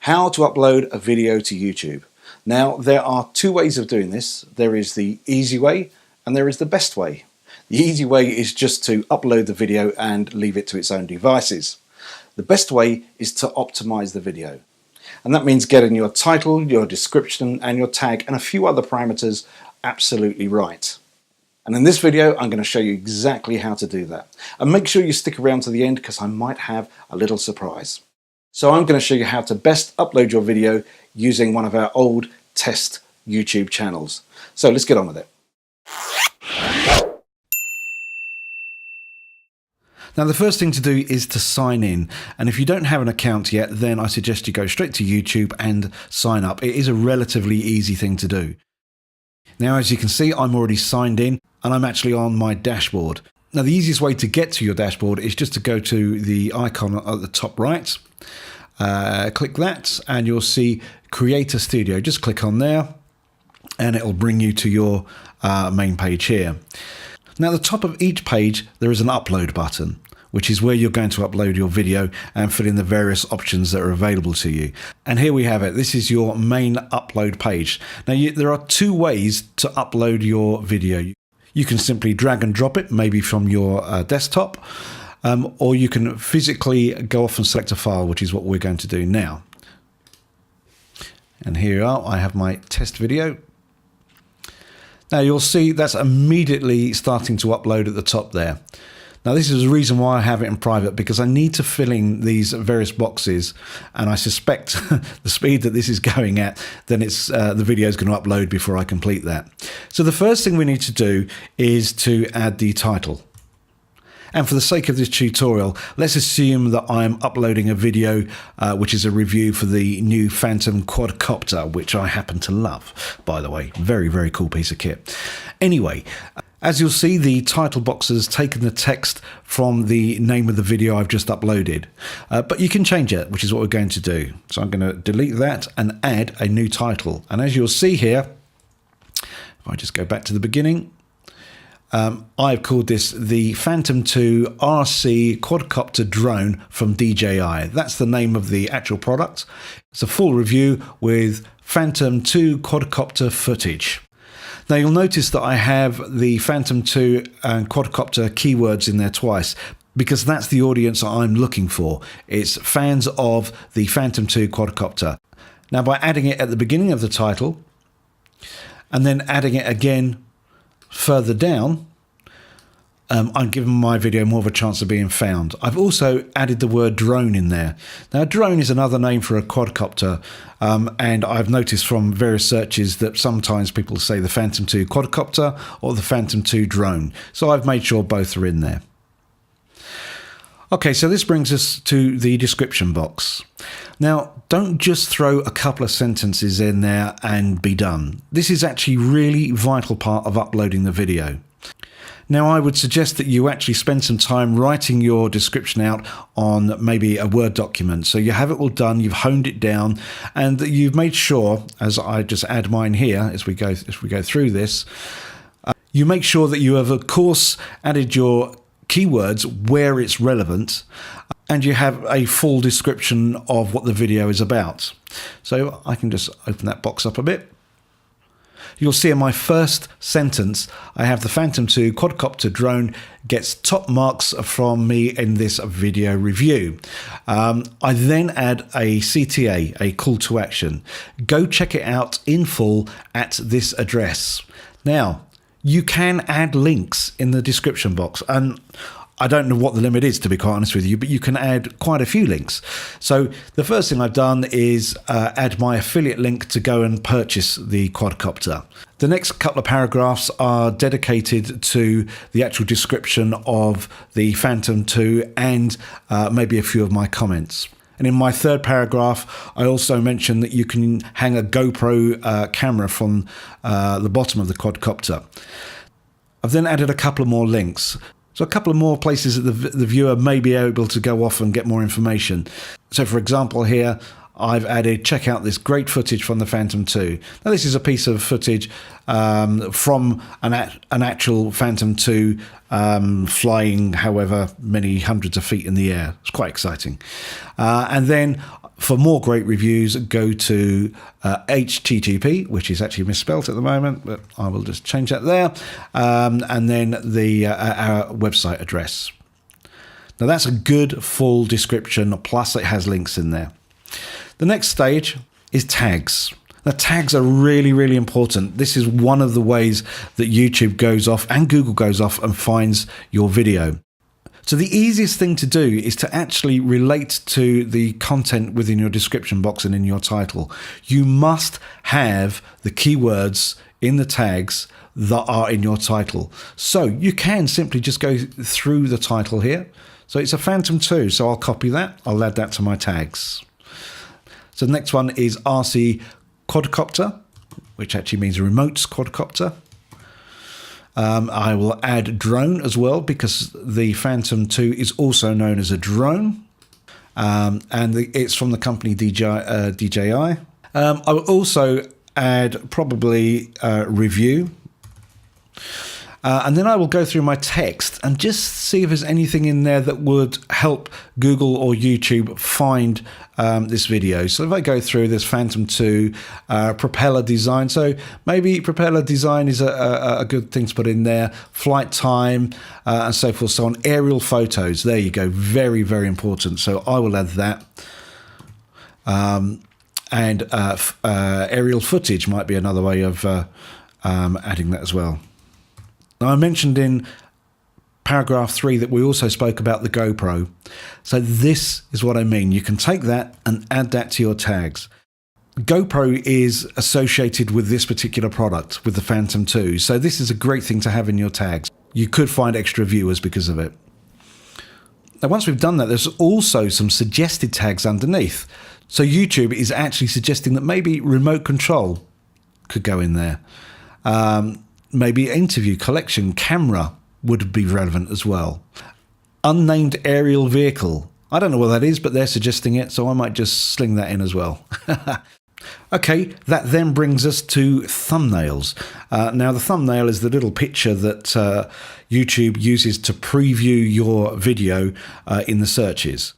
How to upload a video to YouTube. Now, there are two ways of doing this. There is the easy way and there is the best way. The easy way is just to upload the video and leave it to its own devices. The best way is to optimize the video. And that means getting your title, your description and your tag and a few other parameters absolutely right. And in this video, I'm going to show you exactly how to do that. And make sure you stick around to the end because I might have a little surprise. So I'm going to show you how to best upload your video using one of our old test YouTube channels. So let's get on with it. Now the first thing to do is to sign in, and if you don't have an account yet, then I suggest you go straight to YouTube and sign up. It is a relatively easy thing to do. Now as you can see, I'm already signed in and I'm actually on my dashboard. Now the easiest way to get to your dashboard is just to go to the icon at the top right, click that and you'll see Creator Studio. Just click on there and it'll bring you to your main page here. Now at the top of each page there is an upload button, which is where you're going to upload your video and fill in the various options that are available to you. And here we have it. This is your main upload page. Now there are two ways to upload your video. You can simply drag and drop it, maybe from your desktop, or you can physically go off and select a file, which is what we're going to do now. And here you are, I have my test video. Now you'll see that's immediately starting to upload at the top there. Now this is the reason why I have it in private, because I need to fill in these various boxes, and I suspect the speed that this is going at, then it's the video is going to upload before I complete that. So the first thing we need to do is to add the title. And for the sake of this tutorial, let's assume that I'm uploading a video which is a review for the new Phantom quadcopter, which I happen to love, by the way. Very, very cool piece of kit. Anyway, as you'll see, the title box has taken the text from the name of the video I've just uploaded. But you can change it, which is what we're going to do. So I'm going to delete that and add a new title. And as you'll see here, if I just go back to the beginning, I've called this the Phantom 2 RC quadcopter drone from DJI. That's the name of the actual product. It's a full review with Phantom 2 quadcopter footage. Now you'll notice that I have the Phantom 2 and quadcopter keywords in there twice, because that's the audience I'm looking for. It's fans of the Phantom 2 quadcopter. Now by adding it at the beginning of the title and then adding it again further down, I'm giving my video more of a chance of being found. I've also added the word drone in there. Now, drone is another name for a quadcopter, and I've noticed from various searches that sometimes people say the Phantom 2 quadcopter or the Phantom 2 drone. So I've made sure both are in there. Okay, so this brings us to the description box. Now, don't just throw a couple of sentences in there and be done. This is actually a really vital part of uploading the video. Now, I would suggest that you actually spend some time writing your description out on maybe a Word document. So you have it all done, you've honed it down, and that you've made sure, as I just add mine here as we go through this, you make sure that you have, of course, added your keywords where it's relevant, and you have a full description of what the video is about. So I can just open that box up a bit. You'll see in my first sentence, I have the Phantom 2 quadcopter drone gets top marks from me in this video review. I then add a CTA, a call to action. Go check it out in full at this address. Now, you can add links in the description box, and I don't know what the limit is, to be quite honest with you, but you can add quite a few links. So the first thing I've done is add my affiliate link to go and purchase the quadcopter. The next couple of paragraphs are dedicated to the actual description of the Phantom 2 and maybe a few of my comments. And in my third paragraph, I also mentioned that you can hang a GoPro camera from the bottom of the quadcopter. I've then added a couple of more links. So a couple of more places that the viewer may be able to go off and get more information. So for example here, I've added, check out this great footage from the Phantom 2. Now this is a piece of footage from an actual Phantom 2 flying however many hundreds of feet in the air. It's quite exciting. And then For more great reviews, go to HTTP, which is actually misspelled at the moment, but I will just change that there, and then our website address. Now that's a good full description, plus it has links in there. The next stage is tags. Now tags are really, really important. This is one of the ways that YouTube goes off and Google goes off and finds your video. So the easiest thing to do is to actually relate to the content within your description box and in your title. You must have the keywords in the tags that are in your title. So you can simply just go through the title here. So it's a Phantom 2, so I'll copy that. I'll add that to my tags. So the next one is RC quadcopter, which actually means remote quadcopter. I will add drone as well, because the Phantom 2 is also known as a drone, and it's from the company DJI. I will also add probably review, and then I will go through my text and just see if there's anything in there that would help Google or YouTube find this video. So if I go through this Phantom 2 propeller design, so maybe propeller design is a good thing to put in there, flight time and so forth, so on. Aerial photos, there you go, very, very important, so I will add that. And aerial footage might be another way of adding that as well. Now, I mentioned in paragraph 3 that we also spoke about the GoPro. So this is what I mean. You can take that and add that to your tags. GoPro is associated with this particular product, with the Phantom 2. So this is a great thing to have in your tags. You could find extra viewers because of it. Now, once we've done that, there's also some suggested tags underneath. So YouTube is actually suggesting that maybe remote control could go in there. Maybe interview, collection, camera would be relevant as well. Unnamed aerial vehicle. I don't know what that is, but they're suggesting it, so I might just sling that in as well. Okay, that then brings us to thumbnails. Now, the thumbnail is the little picture that YouTube uses to preview your video in the searches.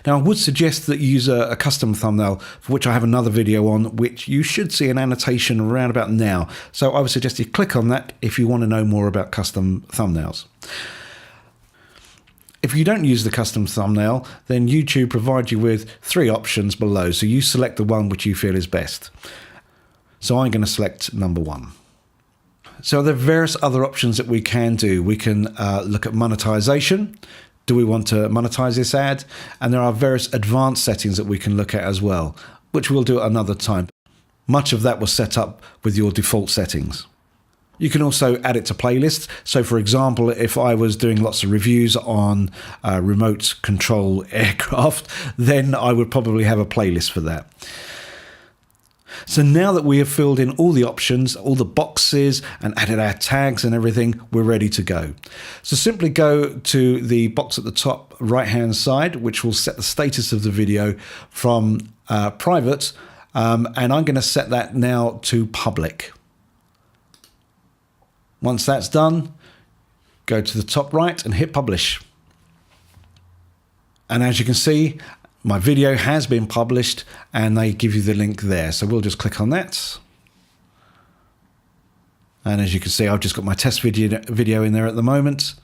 Now, I would suggest that you use a custom thumbnail, for which I have another video on, which you should see an annotation around about now. So I would suggest you click on that if you want to know more about custom thumbnails. If you don't use the custom thumbnail, then YouTube provides you with 3 options below. So you select the one which you feel is best. So I'm going to select number 1. So there are various other options that we can do. We can look at monetization. Do we want to monetize this ad? And there are various advanced settings that we can look at as well, which we'll do at another time. Much of that was set up with your default settings. You can also add it to playlists. So for example, if I was doing lots of reviews on remote control aircraft, then I would probably have a playlist for that. So now that we have filled in all the options, all the boxes, and added our tags and everything, we're ready to go. So simply go to the box at the top right-hand side, which will set the status of the video from private, and I'm going to set that now to public. Once that's done, go to the top right and hit publish. And as you can see, my video has been published and they give you the link there. So we'll just click on that. And as you can see, I've just got my test video in there at the moment.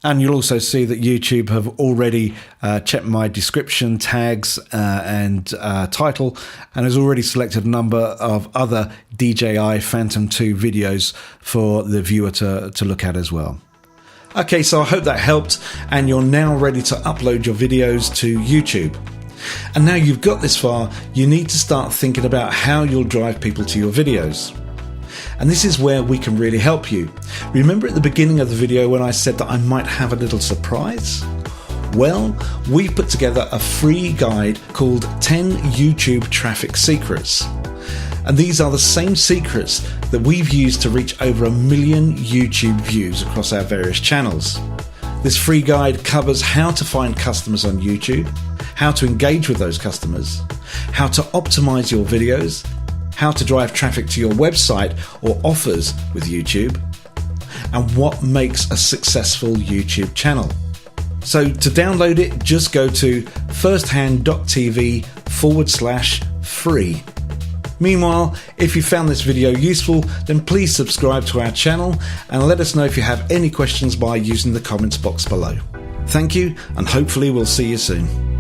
And you'll also see that YouTube have already checked my description, tags and title, and has already selected a number of other DJI Phantom 2 videos for the viewer to look at as well. Okay, so I hope that helped, and you're now ready to upload your videos to YouTube. And now you've got this far, you need to start thinking about how you'll drive people to your videos. And this is where we can really help you. Remember at the beginning of the video when I said that I might have a little surprise? Well, we've put together a free guide called 10 YouTube Traffic Secrets. And these are the same secrets that we've used to reach over 1 million YouTube views across our various channels. This free guide covers how to find customers on YouTube, how to engage with those customers, how to optimize your videos, how to drive traffic to your website or offers with YouTube, and what makes a successful YouTube channel. So to download it, just go to firsthand.tv/free. Meanwhile, if you found this video useful, then please subscribe to our channel and let us know if you have any questions by using the comments box below. Thank you, and hopefully we'll see you soon.